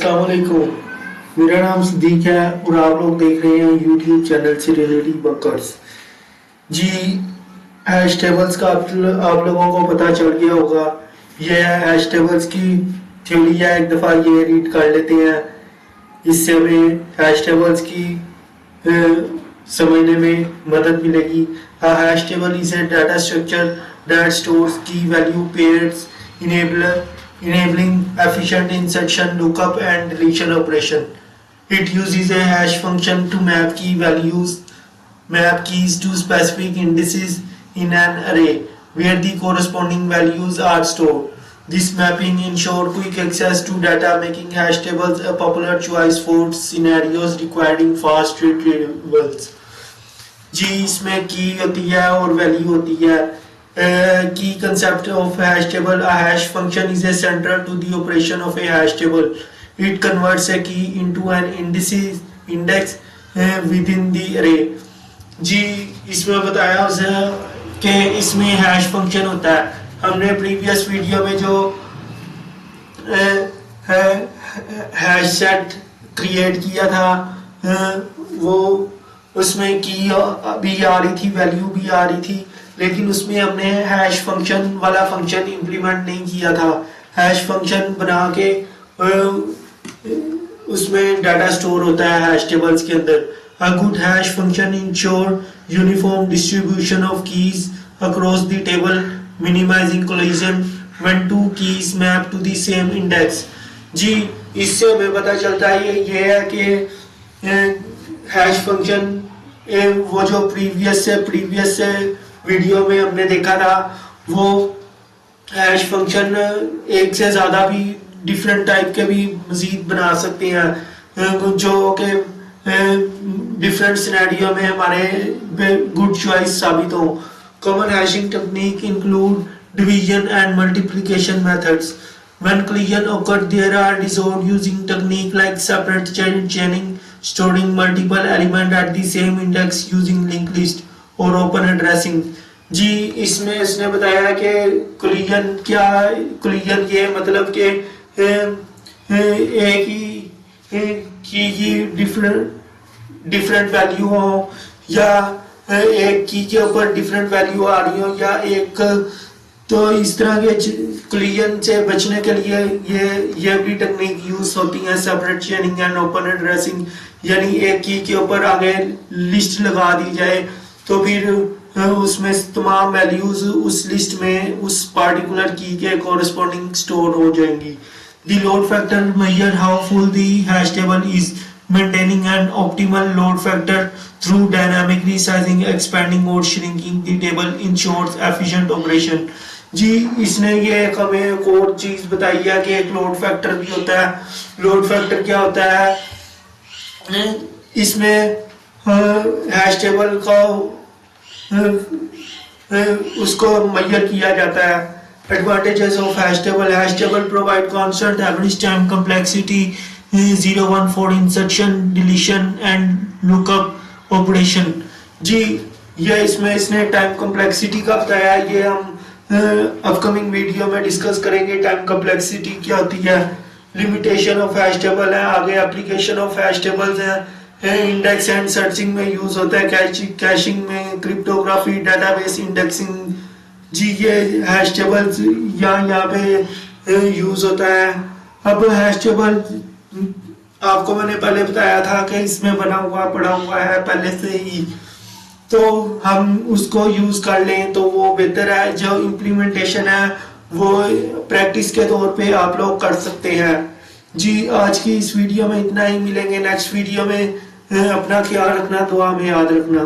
अस्सलाम वालेकुम। मेरा नाम सिद्दीक है और आप लोग देख रहे हैं यूट्यूब चैनल से रिलेटेड बकर्स जी। हैश टेबल्स का आप लोगों को पता चल गया होगा। यह हैश टेबल्स की थ्योरी है, एक दफ़ा ये रीड कर लेते हैं, इससे हमें हैश टेबल्स की समझने में मदद मिलेगी। Hash table is a data structure that stores key value pairs enabling efficient insertion, lookup and deletion operation. It uses a hash function to map keys to specific indices in an array where the corresponding values are stored. This mapping ensures quick access to data, making hash tables a popular choice for scenarios requiring fast retrievals. जी इसमें की होती है और value होती है। Key concept of hash table: a hash function is a central to the operation of a hash table. It converts a key into an index within the array. जी इसमें बताया उसे कि इसमें हैश फंक्शन होता है। हमने प्रीवियस वीडियो में जो हैश सेट क्रिएट किया था वो उसमें की भी आ रही थी, वैल्यू भी आ रही थी, लेकिन उसमें हमने हैश फंक्शन वाला फंक्शन इंप्लीमेंट नहीं किया था। हैश फंक्शन बना के उसमें डाटा स्टोर होता है हैश टेबल्स के अंदर। A good hash function ensure uniform distribution of keys across the table, minimising collision when two keys map to the same index. जी इससे हमें पता चलता है ये है कि हैश फंक्शन वो जो प्रीवियस से वीडियो में हमने देखा था, वो हैश फंक्शन एक से ज्यादा भी डिफरेंट टाइप के भी मजीद बना सकते हैं जो कि डिफरेंट सिनेरियो में हमारे गुड चॉइस साबित हो। Common hashing technique include division and multiplication methods. When collision occur, there are resolved using technique like separate chaining, storing multiple elements at the same index using linked list और open addressing. जी इसमें इसने बताया कि collision ये मतलब कि एक ही different value हो या एक की के ऊपर डिफरेंट वैल्यू आ रही हो या एक, तो इस तरह के कोलिजन से बचने के लिए ये भी टेक्निक यूज होती है, सेपरेट चेनिंग एंड ओपन एड्रेसिंग। यानी एक की के ऊपर आगे लिस्ट लगा दी जाए तो फिर उसमें तमाम वैल्यूज उस लिस्ट में उस पार्टिकुलर की के कोरस्पॉन्डिंग स्टोर हो जाएंगी। The load factor measure how full the hash table is, maintaining an optimal load factor through dynamic resizing, expanding और shrinking the table ensures efficient operation. जी इसने ये हमें एक और चीज बताई है कि एक लोड फैक्टर भी होता है। लोड फैक्टर क्या होता है? इसमें हैश टेबल का उसको मेजर किया जाता है। Advantages of hash table: hash table provide constant average time complexity 014 insertion, deletion and lookup operation. जी ये इसने टाइम कम्प्लेक्सिटी का बताया, ये हम अपकमिंग वीडियो में डिस्कस करेंगे। टाइम कम्प्लेक्सिटी क्या होती है। लिमिटेशन ऑफ हैश टेबल है, आगे एप्लीकेशन ऑफ हैश टेबल्स है। इंडेक्स एंड सर्चिंग में यूज होता है, कैशिंग में, क्रिप्टोग्राफी, डेटाबेस इंडेक्सिंग। जी ये हैश टेबल्स यहाँ पे यूज होता है। अब हैश टेबल आपको मैंने पहले बताया था कि इसमें पड़ा हुआ है पहले से ही, तो हम उसको यूज कर लें तो वो बेहतर है। जो इम्प्लीमेंटेशन है वो प्रैक्टिस के तौर पे आप लोग कर सकते हैं। जी आज की इस वीडियो में इतना ही, मिलेंगे नेक्स्ट वीडियो में। अपना ख्याल रखना, दुआ में याद रखना।